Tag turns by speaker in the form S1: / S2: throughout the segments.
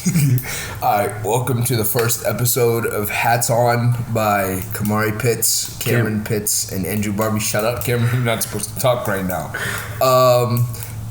S1: Alright, welcome to the first episode of Hats On by Kamari Pitts, Cameron Pitts, and Andrew Barbie. Shut up, Cameron, you're not supposed to talk right now.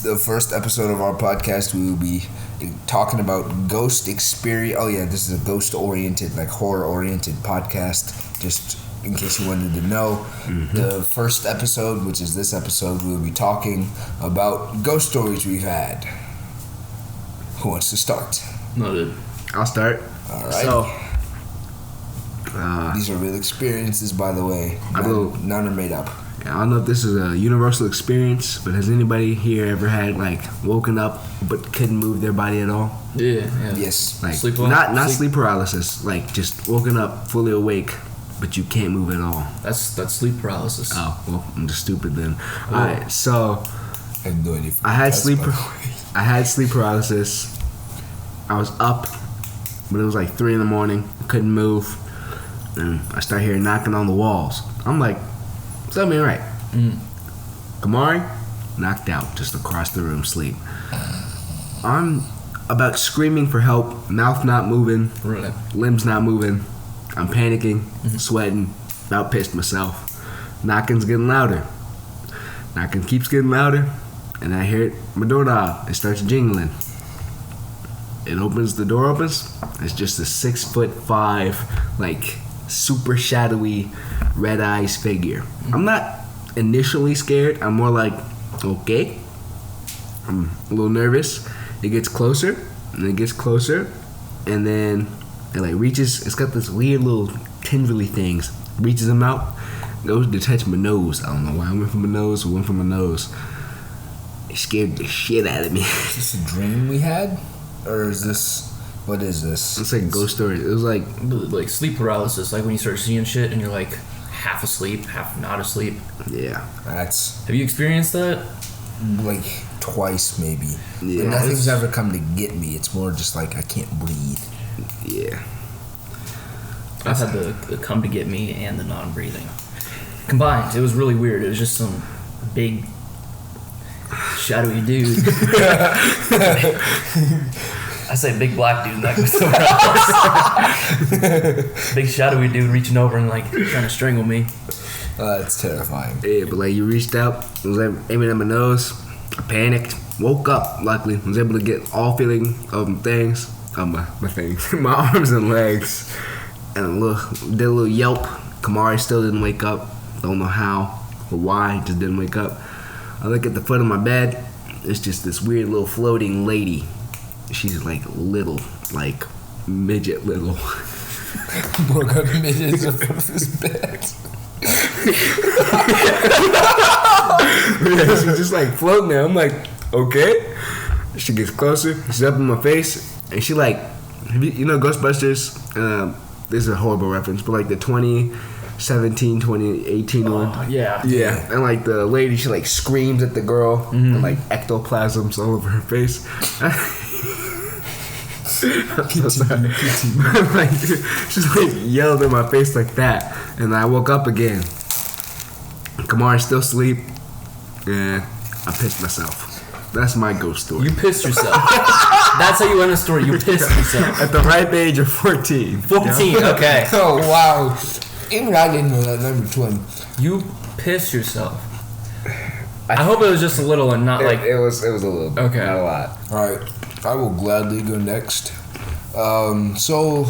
S1: The first episode of our podcast, we will be talking about ghost experience. Oh yeah, this is a ghost-oriented, like horror-oriented podcast, just in case you wanted to know. The first episode, which is this episode, we will be talking about ghost stories we've had. Who wants to start?
S2: No, dude.
S3: I'll start.
S1: Alright.
S3: So,
S1: these are real experiences, by the way. None are made up.
S3: I don't know if this is a universal experience, but has anybody here ever had woken up but couldn't move their body at all?
S2: Yeah.
S1: Yes.
S3: Sleep paralysis, just woken up fully awake, but you can't move at all.
S2: That's sleep paralysis.
S3: Oh, well, I'm just stupid then. Alright, so
S1: I have no idea.
S3: I had sleep paralysis. I was up, but it was 3 a.m. I couldn't move, and I start hearing knocking on the walls. I'm like, something ain't right. Kamari, knocked out, just across the room, sleep. I'm about screaming for help, mouth not moving,
S2: Right.
S3: limbs not moving. I'm panicking, sweating, about pissed myself. Knocking's getting louder. Knocking keeps getting louder, and I hear my doorknob. It starts jingling. It opens, the door opens. It's just a 6'5", super shadowy, red eyes figure. I'm not initially scared. I'm more okay. I'm a little nervous. It gets closer, and it gets closer, and then it reaches. It's got this weird little tendrily things. Reaches them out, goes to touch my nose. I don't know why I went for my nose. It went for my nose. It scared the shit out of me.
S1: Is this a dream we had? Or is this... What is this?
S3: It's like a ghost story. It was like
S2: sleep paralysis, when you start seeing shit and you're half asleep, half not asleep.
S3: Yeah.
S1: That's...
S2: Have you experienced that?
S1: Twice, maybe.
S3: Yeah.
S1: But nothing's ever come to get me. It's more just I can't breathe.
S3: Yeah.
S2: I've had the come to get me and the non-breathing combined. It was really weird. It was just some big shadowy dude. I say big black dude, like big shadowy dude reaching over and trying to strangle me.
S1: That's terrifying.
S3: Yeah, but you reached out, was aiming at my nose. I panicked, woke up. Luckily, was able to get all feeling of my things, my arms and legs, and did a little yelp. Kamari still didn't wake up. Don't know how or why, just didn't wake up. I look at the foot of my bed. It's just this weird little floating lady. She's little, midget little.
S1: More got midgets in front of his bed.
S3: Yeah, she's just floating there. I'm okay. She gets closer. She's up in my face, and she Ghostbusters. This is a horrible reference, but the 2017, 2018 one.
S2: Yeah.
S3: Yeah, and the lady, she screams at the girl, and ectoplasms all over her face.
S1: Continue.
S3: She's yelled in my face like that, and I woke up again. Kamari's still asleep, and I pissed myself. That's my ghost story.
S2: You pissed yourself. That's how you end a story. You pissed yourself.
S3: At the ripe age of 14.
S2: 14, okay.
S1: Oh, wow. Even I didn't know that number 20.
S2: You pissed yourself. I hope it was just a little and not
S3: It was a little bit.
S2: Okay.
S3: Not a lot.
S1: Alright, I will gladly go next. So,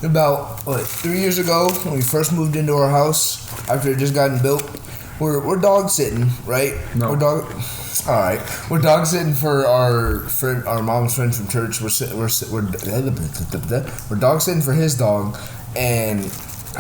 S1: about 3 years ago, when we first moved into our house, after it just gotten built, we're dog sitting, right?
S2: No.
S1: We're dog sitting for our mom's friend from church. We're dog sitting for his dog, and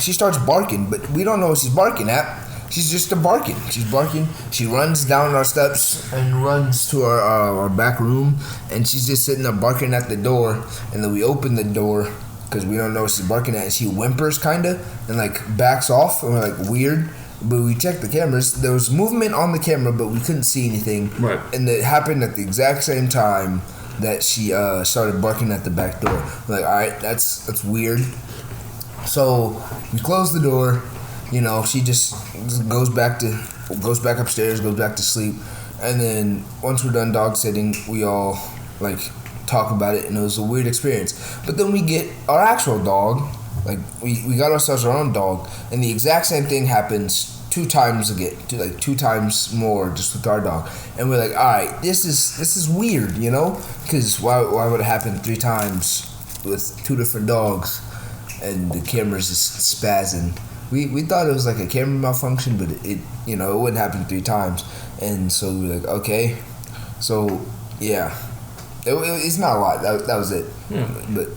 S1: she starts barking, but we don't know what she's barking at. She's just barking. She's barking. She runs down our steps and runs to our back room, and she's just sitting there barking at the door. And then we open the door because we don't know what she's barking at. And she whimpers kinda and backs off, and we're weird. But we checked the cameras. There was movement on the camera, but we couldn't see anything.
S2: Right.
S1: And it happened at the exact same time that she started barking at the back door. We're all right, that's weird. So we close the door. She just goes back upstairs, goes back to sleep, and then once we're done dog sitting, we all talk about it, and it was a weird experience. But then we get our actual dog, like we got ourselves our own dog, and the exact same thing happens 2 times again, 2 times more just with our dog, and we're like, all right, this is weird, you know, because why would it happen 3 times with 2 different dogs, and the camera's just spazzing. We thought it was like a camera malfunction, but it you know, it wouldn't happen 3 times, and so we were like, okay, so yeah, it's not a lot. That was it, but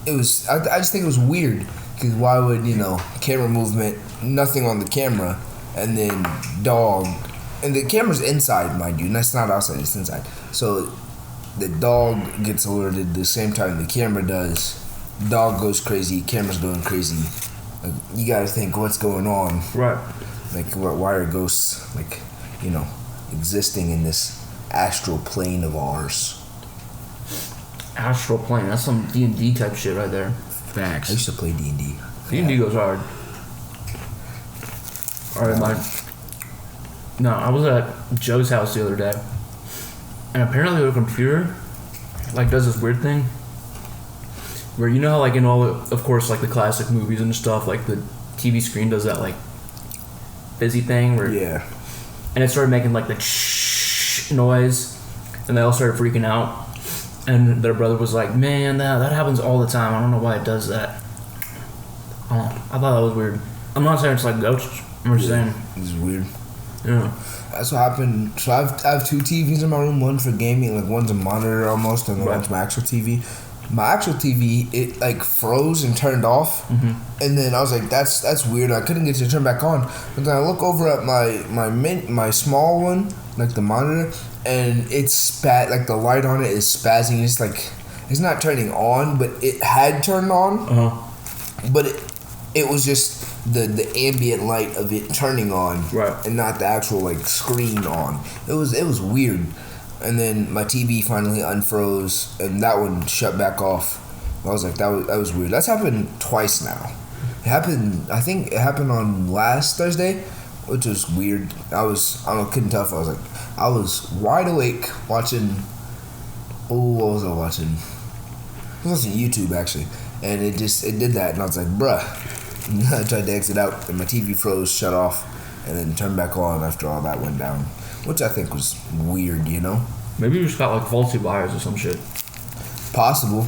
S1: it was. I just think it was weird because why would, you know, camera movement, nothing on the camera, and then dog, and the camera's inside, mind you, and that's not outside, it's inside. So the dog gets alerted the same time the camera does. Dog goes crazy, camera's going crazy. Like, you gotta think what's going on.
S2: Right.
S1: Like, why are ghosts, like, you know, existing in this astral plane of ours?
S2: Astral plane. That's some D&D type shit right there.
S3: Facts.
S1: I used to play D&D.
S2: D&D goes hard. Alright, I was at Joe's house the other day, and apparently the computer, like, does this weird thing where, you know how, like, in all, of course, like, the classic movies and stuff, like, the TV screen does that, like, busy thing where...
S1: Yeah.
S2: And it started making, like, the shh noise, and they all started freaking out, and their brother was like, man, that happens all the time. I don't know why it does that. I thought that was weird. I'm not saying it's like ghosts. I'm just saying.
S1: It's weird.
S2: Yeah.
S1: That's what happened. So I have 2 TVs in my room. One for gaming, like one's a monitor almost, and one's my actual TV. My actual TV, it like froze and turned off, and then I was like, "That's weird." I couldn't get it to turn back on. But then I look over at my small one, like the monitor, and it's like the light on it is spazzing. It's like it's not turning on, but it had turned on. But it was just the ambient light of it turning on,
S2: right,
S1: and not the actual like screen on. It was weird. And then my TV finally unfroze, and that one shut back off. I was like, that was weird. That's happened twice now. I think it happened on last Thursday, which was weird. I couldn't tell if I was wide awake watching. What was I watching? I was watching YouTube actually, and it did that, and I was like, bruh. And I tried to exit out, and my TV froze, shut off, and then turned back on after all that went down. Which I think was weird, you know?
S2: Maybe you just got like faulty wires or some shit.
S1: Possible.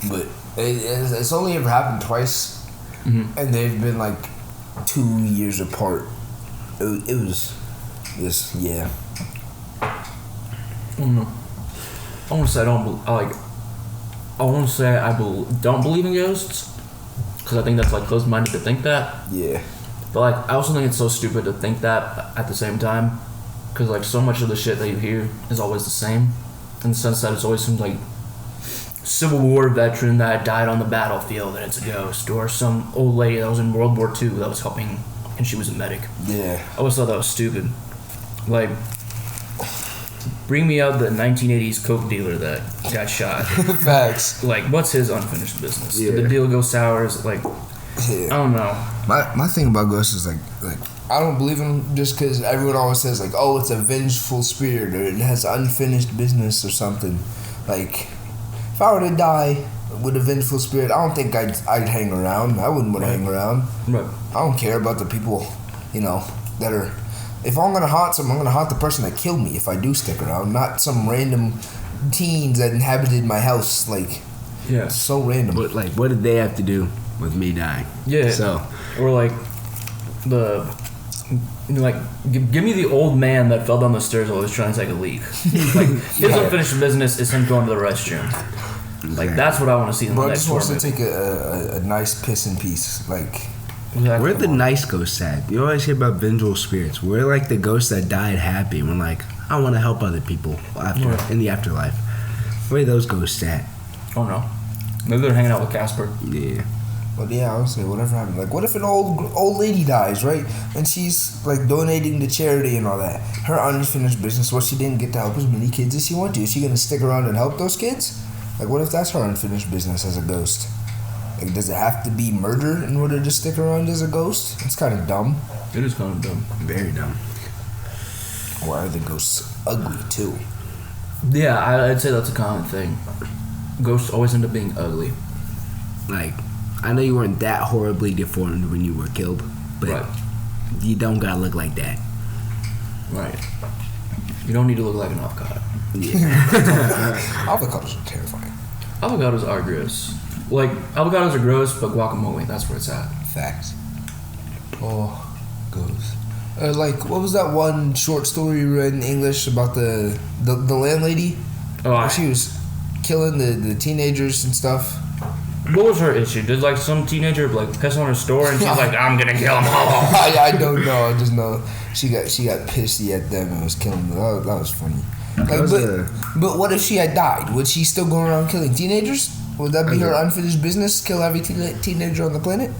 S1: But it's only ever happened twice. And they've been like 2 years apart. It was just, yeah.
S2: I don't know. I want to say I don't believe in ghosts. Because I think that's like closed-minded to think that.
S1: Yeah.
S2: But like, I also think it's so stupid to think that at the same time. Because, like, so much of the shit that you hear is always the same. In the sense that it's always some, like, Civil War veteran that died on the battlefield and it's a ghost. Or some old lady that was in World War II that was helping and she was a medic.
S1: Yeah.
S2: I always thought that was stupid. Like, bring me out the 1980s coke dealer that got shot.
S1: Facts.
S2: Like, what's his unfinished business?
S1: Yeah.
S2: Did the deal go sour? Is it like,
S1: yeah.
S2: I don't know.
S1: My thing about ghosts is, like I don't believe in them just because everyone always says, like, oh, it's a vengeful spirit or it has unfinished business or something. Like, if I were to die with a vengeful spirit, I don't think I'd hang around. I wouldn't want to hang around.
S2: Right.
S1: I don't care about the people, you know, that are... If I'm going to haunt someone, I'm going to haunt the person that killed me if I do stick around, not some random teens that inhabited my house. Like,
S2: yeah.
S1: It's so random.
S3: But, like, what did they have to do with me dying?
S2: Yeah.
S3: So...
S2: Or, like, give me the old man that fell down the stairs while he was trying to take a leak. Like, his unfinished business is him going to the restroom. Like, that's what I want to see in the
S1: Bro
S2: next
S1: just wants to
S2: movie.
S1: take a nice piss in peace. Like,
S2: Exactly.
S3: Where the nice ghosts at? You always hear about vengeful spirits. We're like the ghosts that died happy. We're like, I want to help other people in the afterlife. Where are those ghosts at?
S2: Oh no, maybe they're hanging out with Casper.
S3: Yeah.
S1: but yeah, I would say whatever happened. Like, what if an old lady dies, right? And she's like donating to charity and all that. Her unfinished business. What, she didn't get to help as many kids as she wanted to. Is she gonna stick around and help those kids? Like, what if that's her unfinished business as a ghost? Like, does it have to be murder in order to stick around as a ghost? It's kind of dumb.
S2: It is kind of dumb.
S3: Very dumb.
S1: Why are the ghosts ugly too?
S2: Yeah, I'd say that's a common thing. Ghosts always end up being ugly.
S3: Like, I know you weren't that horribly deformed when you were killed, but
S2: Right.
S3: you don't gotta look like that.
S2: Right. You don't need to look like an avocado.
S1: Avocados are terrifying.
S2: Avocados are gross. Like, avocados are gross, but guacamole, that's where it's at.
S1: Facts. Oh, goes. Like, what was that one short story you read in English about the landlady?
S2: Oh,
S1: Where she was killing the teenagers and stuff.
S2: what was her issue? Did, like, some teenager, like, piss on her store and she's like, I'm gonna kill them all?
S1: I don't know. I just know she got pissy at them and was killing them. That was funny. Like, but what if she had died? Would she still go around killing teenagers? Would that be her unfinished business? Kill every teenager on the planet?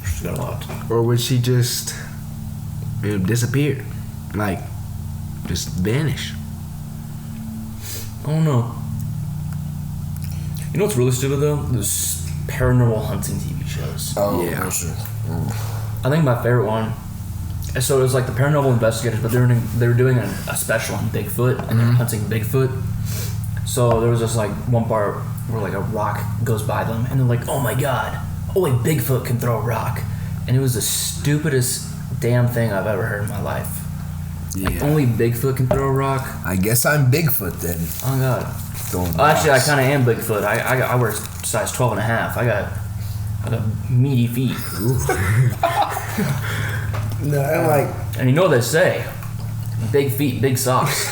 S2: She's got a lot.
S3: Or would she just disappear? Like, just vanish?
S2: I don't know. You know what's really stupid, though? Those paranormal hunting TV shows.
S1: Oh,
S3: Yeah.
S1: for sure.
S2: I think my favorite one. So it was like the paranormal investigators, but they were doing a special on Bigfoot and they're hunting Bigfoot. So there was just like one part where like a rock goes by them and they're like, "Oh my god, only Bigfoot can throw a rock," and it was the stupidest damn thing I've ever heard in my life. Like,
S3: Yeah.
S2: only Bigfoot can throw a rock.
S1: I guess I'm Bigfoot then.
S2: Oh god.
S1: Throwing
S2: Actually, I
S1: rocks.
S2: kind of am Bigfoot. I wear size 12 and a half. I got meaty feet.
S1: No, and like
S2: And you know what they say? Big feet, big socks.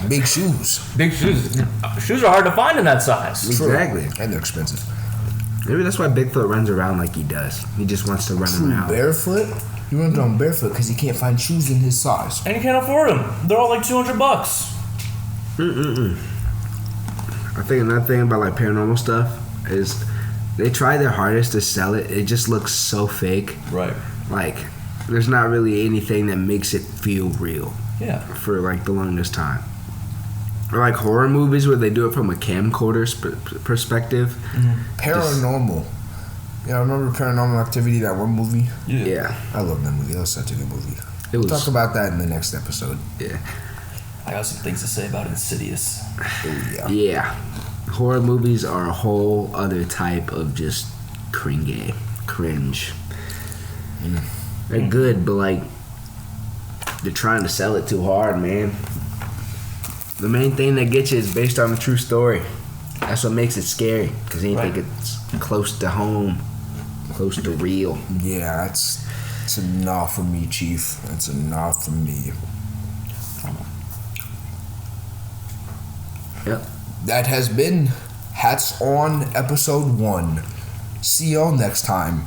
S1: big shoes.
S2: Big shoes. Shoes are hard to find in that size.
S3: Exactly.
S1: And they're expensive.
S3: Maybe that's why Bigfoot runs around like he does. He just wants to run
S1: True,
S3: around.
S1: barefoot? He runs around barefoot because he can't find shoes in his size.
S2: And you can't afford them. They're all like $200.
S3: I think another thing about like paranormal stuff is they try their hardest to sell it. It just looks so fake.
S2: Right.
S3: Like, there's not really anything that makes it feel real
S2: Yeah.
S3: for like the longest time. Or like horror movies where they do it from a camcorder's perspective.
S1: Paranormal. Yeah, I remember Paranormal Activity, that one movie.
S3: Yeah,
S1: I love that movie. That was such a good movie.
S3: it
S1: We'll
S3: was.
S1: talk about that in the next episode.
S3: Yeah,
S2: I got some things to say about Insidious.
S1: Oh, yeah.
S3: yeah. Horror movies are a whole other type of just cringe. They're good, but like they're trying to sell it too hard, man. The main thing that gets you is based on a true story. That's what makes it scary, because you think it's close to home, close to real.
S1: Yeah, it's a nah for me, Chief. It's a nah for me.
S3: Yep.
S1: That has been Hats On Episode 1. See y'all next time.